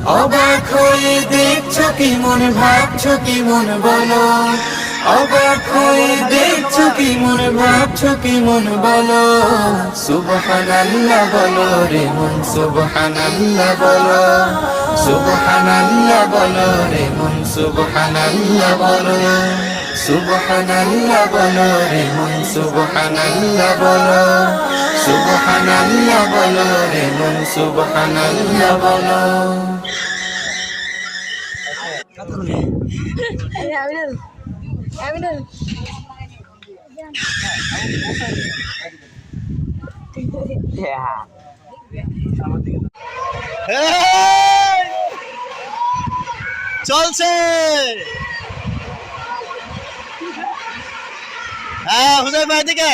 অবাক হয়ে দেখছো কি মন, ভাবছো কি মন বলো। অবাক হয়ে দেখছো কি মন, ভাবছো কি মন বলো। সুবহানাল্লাহ বলো রে মন, সুবহানাল্লাহ বলো। সুবহানাল্লাহ বলো রে মন, সুবহানাল্লাহ বলো। সুবহানাল্লাহ বলো রে মন, সুবহানাল্লাহ বলো। সুবহানাল্লাহ বলো রে মন, সুবহানাল্লাহ বলো। Aminul, Aminul. চলছে। হ্যাঁ হুজুর ভাই দিকে